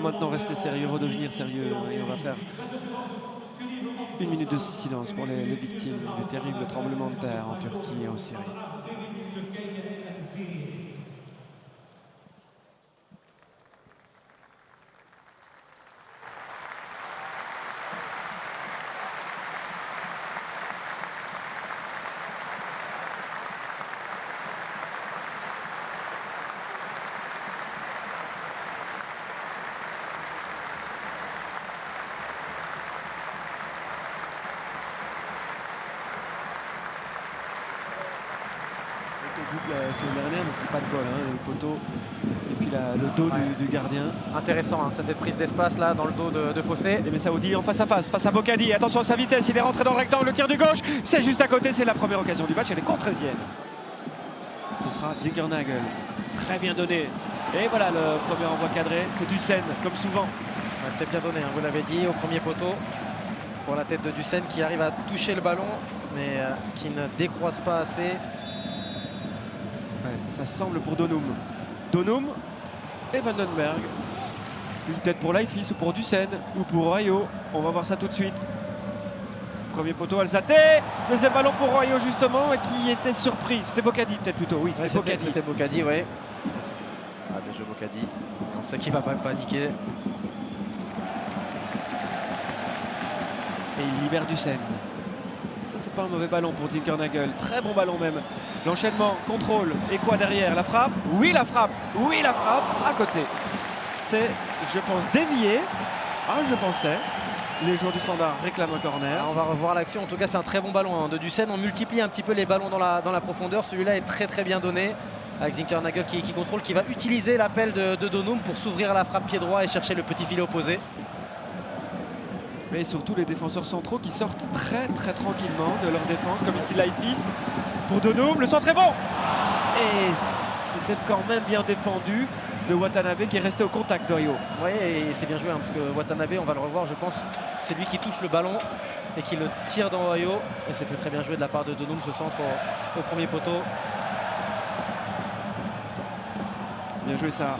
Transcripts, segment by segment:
maintenant rester sérieux, redevenir sérieux. Et on va faire une minute de silence pour les victimes du terrible tremblement de terre en Turquie et en Syrie. C'est le dernier, mais c'est pas de bol, hein, le poteau et puis le dos du gardien. Intéressant, hein, ça, cette prise d'espace là dans le dos de Fossé. Et Messaoudi en face à face, face à Bocadi. Attention à sa vitesse, il est rentré dans le rectangle, le tir du gauche, c'est juste à côté, c'est la première occasion du match, elle est contre-Etienne. Ce sera Zinkernagel, très bien donné. Et voilà le premier envoi cadré, c'est Dussen, comme souvent. Ouais, c'était bien donné, hein, vous l'avez dit, au premier poteau. Pour la tête de Dussen qui arrive à toucher le ballon, mais qui ne décroise pas assez. Ouais, ça semble pour Donum. Donum et Vandenberg. Une tête pour Leifis ou pour Dussen ou pour Royo. On va voir ça tout de suite. Premier poteau, Alzate. Deuxième ballon pour Royo justement et qui était surpris. C'était Bocadi peut-être plutôt. Oui, c'était Bocadi, oui. Ah, bien joué Bocadi. Et on sait qu'il ne va pas paniquer. Et il libère Dussen. Ça, c'est pas un mauvais ballon pour Zinkernagel. Très bon ballon même. L'enchaînement, contrôle. Et quoi derrière? La frappe? Oui, la frappe. Oui, la frappe. À côté. C'est, je pense, dévié. Ah, je pensais. Les joueurs du Standard réclament un corner. Alors, on va revoir l'action. En tout cas, c'est un très bon ballon, hein, de Dussen. On multiplie un petit peu les ballons dans la profondeur. Celui-là est très très bien donné. Avec Zinkernagel qui contrôle, qui va utiliser l'appel de Donum pour s'ouvrir à la frappe pied droit et chercher le petit filet opposé. Mais surtout les défenseurs centraux qui sortent très très tranquillement de leur défense, comme ici Leifis pour Donum. Le centre est bon. Et c'était quand même bien défendu de Watanabe qui est resté au contact d'Oyo. Oui, et c'est bien joué, hein, parce que Watanabe, on va le revoir, je pense, c'est lui qui touche le ballon et qui le tire dans Oyo. Et c'était très bien joué de la part de Donum, ce centre au premier poteau. Bien joué ça.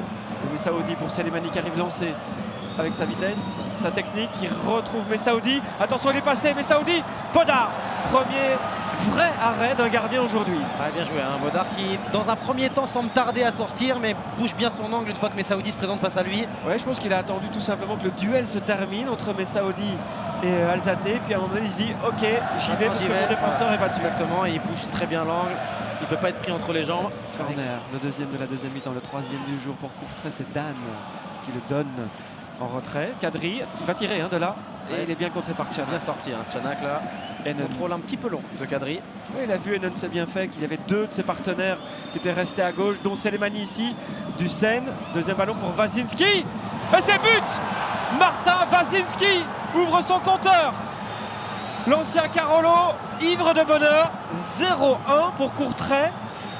Messaoudi pour Selemani qui arrive lancé avec sa vitesse, sa technique, qui retrouve Messaoudi. Attention, il est passé, Messaoudi. Bodard, premier vrai arrêt d'un gardien aujourd'hui. Ouais, bien joué, hein, Bodard qui dans un premier temps semble tarder à sortir, mais bouge bien son angle une fois que Messaoudi se présente face à lui. Ouais, je pense qu'il a attendu tout simplement que le duel se termine entre Messaoudi et Alzate. Puis à un moment donné, il se dit ok, j'y vais parce que mon défenseur est battu. Exactement, et il bouge très bien l'angle. Il ne peut pas être pris entre les jambes. Corner, le deuxième de la deuxième mi-temps, le troisième du jour pour Courtrai, c'est Dan qui le donne en retrait. Kadri, il va tirer de là. Et il est bien contré par Chanak. Bien sorti, hein, Chanak là. Contrôle un petit peu long de Kadri. Oui, il a vu, Enon s'est bien fait, qu'il y avait deux de ses partenaires qui étaient restés à gauche, dont Selemani ici, Dussen. Deuxième ballon pour Wazinski. Et c'est but! Martin Wazinski ouvre son compteur. L'ancien Carolo, ivre de bonheur, 0-1 pour Courtrai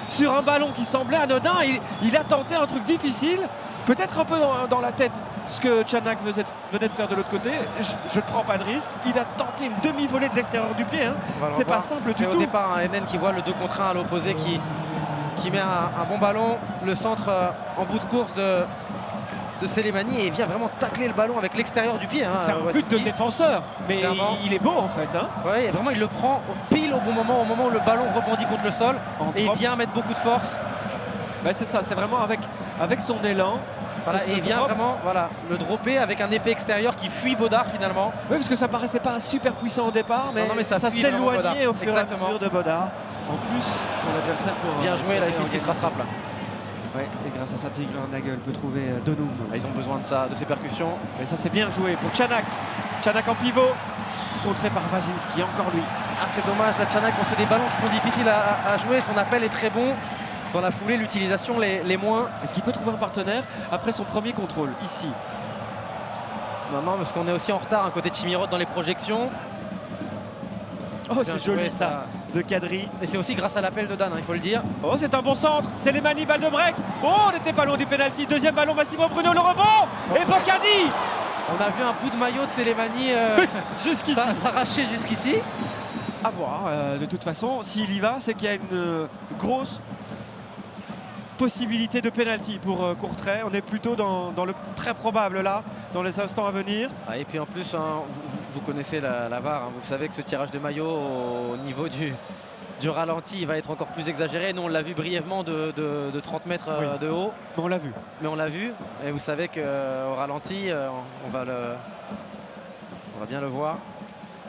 sur un ballon qui semblait anodin. Il a tenté un truc difficile, peut-être un peu dans la tête, ce que Chanak venait de faire de l'autre côté. Je ne prends pas de risque. Il a tenté une demi-volée de l'extérieur du pied. Hein. C'est pas simple du tout. Au départ, hein, Enen qui voit le 2 contre 1 à l'opposé, qui met un bon ballon. Le centre en bout de course de Selemani et il vient vraiment tacler le ballon avec l'extérieur du pied. Hein, c'est un but de défenseur, mais il est beau en fait. Hein. Ouais, vraiment il le prend pile au bon moment, au moment où le ballon rebondit contre le sol et il vient mettre beaucoup de force. Ben c'est ça, c'est vraiment avec son élan. Voilà, et il vient vraiment le dropper avec un effet extérieur qui fuit Bodard finalement. Oui, parce que ça paraissait pas super puissant au départ, mais, mais ça s'éloignait au fur et à mesure de Bodard. En plus, pour l'adversaire, bien joué, là, il qui se rattrape là. Ouais, et grâce à ça, Zinkernagel peut trouver Donum. Ils ont besoin de ça, de ses percussions. Et ça, c'est bien joué pour Chanak. Chanak en pivot, contré par Wazinski, encore lui. Ah, c'est dommage, la Chanak, c'est des ballons qui sont difficiles à jouer. Son appel est très bon. Dans la foulée, l'utilisation les moins. Est-ce qu'il peut trouver un partenaire après son premier contrôle, ici? Non, parce qu'on est aussi en retard, côté de Chimirot dans les projections. Oh, c'est joli ça, de Kadri. Et c'est aussi grâce à l'appel de Dan, il faut le dire. Oh, c'est un bon centre. Selemani, balle de break. Oh, on n'était pas loin du pénalty. Deuxième ballon, Massimo Bruno, le rebond. Et Bocadi. On a vu un bout de maillot de Selemani jusqu'ici. S'arracher jusqu'ici. À voir. De toute façon, s'il y va, c'est qu'il y a une grosse possibilité de pénalty pour Courtrai. On est plutôt dans le très probable là, dans les instants à venir. Ah, et puis en plus, hein, vous connaissez la VAR, hein, vous savez que ce tirage de maillot au niveau du ralenti, il va être encore plus exagéré. Nous, on l'a vu brièvement de 30 mètres de haut. Mais on l'a vu. Mais on l'a vu, et vous savez qu'au ralenti, on va bien le voir.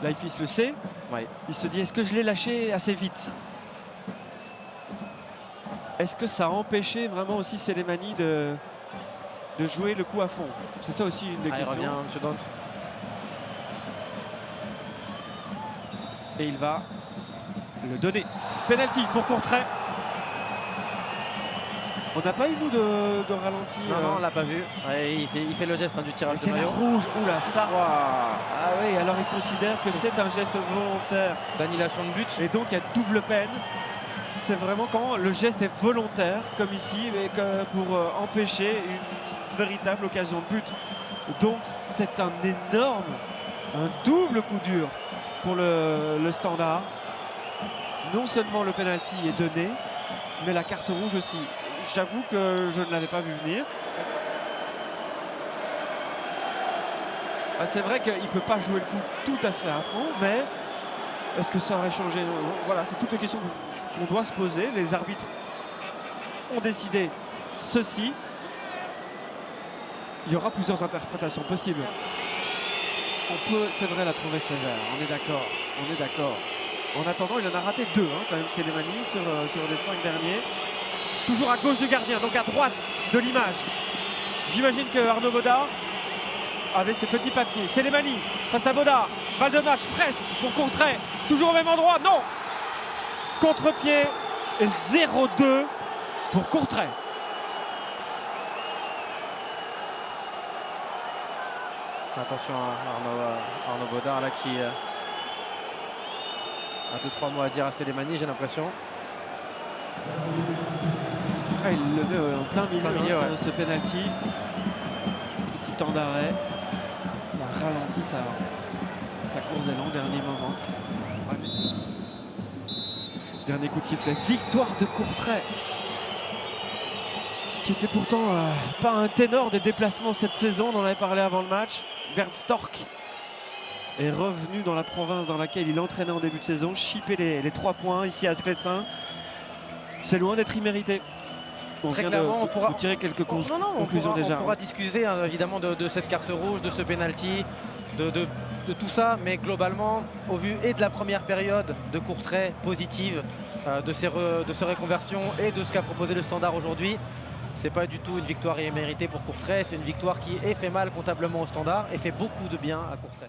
Là, il le sait. Ouais. Il se dit, est-ce que je l'ai lâché assez vite? Est-ce que ça a empêché vraiment aussi Sélémani de jouer le coup à fond? C'est ça aussi une des questions. Il revient, M. Dante. Et il va le donner. Penalty pour Courtrai. On n'a pas eu, nous, de ralenti. Non, on l'a pas vu. Ouais, il fait le geste du tirage de c'est la maillot. rouge. Oula, ça. Wow. Ah oui, alors il considère que c'est un geste volontaire. D'annulation de but. Et donc, il y a double peine. C'est vraiment quand le geste est volontaire, comme ici, mais que pour empêcher une véritable occasion de but. Donc, c'est un double coup dur pour le Standard. Non seulement le penalty est donné, mais la carte rouge aussi. J'avoue que je ne l'avais pas vu venir. C'est vrai qu'il ne peut pas jouer le coup tout à fait à fond, mais est-ce que ça aurait changé? Voilà, c'est toutes les questions qu'on doit se poser. Les arbitres ont décidé ceci. Il y aura plusieurs interprétations possibles. On peut, c'est vrai, la trouver sévère. On est d'accord. On est d'accord. En attendant, il en a raté 2 quand même, Sélémani, sur les 5 derniers. Toujours à gauche du gardien, donc à droite de l'image. J'imagine que Arnaud Baudard avait ses petits papiers. Sélémani face à Baudard. Balle de match presque pour Courtrai. Toujours au même endroit. Non. Contre-pied et 0-2 pour Courtrai. Attention à Arnaud Baudard là qui a 2-3 mots à dire à Sélémani, j'ai l'impression. Ah, il le met en plein milieu, ouais. ce penalty. Petit temps d'arrêt. Il a ralenti sa course d'élan, dernier moment. Dernier coup de sifflet. Victoire de Courtrai, qui était pourtant pas un ténor des déplacements cette saison. On en avait parlé avant le match. Bernd Storck est revenu dans la province dans laquelle il entraînait en début de saison. Chipper les 3 points ici à Sclessin. C'est loin d'être immérité. Très clairement, on pourra tirer quelques conclusions déjà. On pourra discuter évidemment de cette carte rouge, de ce penalty, de tout ça, mais globalement, au vu et de la première période de Courtrai positive, de ses reconversions et de ce qu'a proposé le Standard aujourd'hui, c'est pas du tout une victoire imméritée pour Courtrai. C'est une victoire qui fait mal comptablement au Standard et fait beaucoup de bien à Courtrai.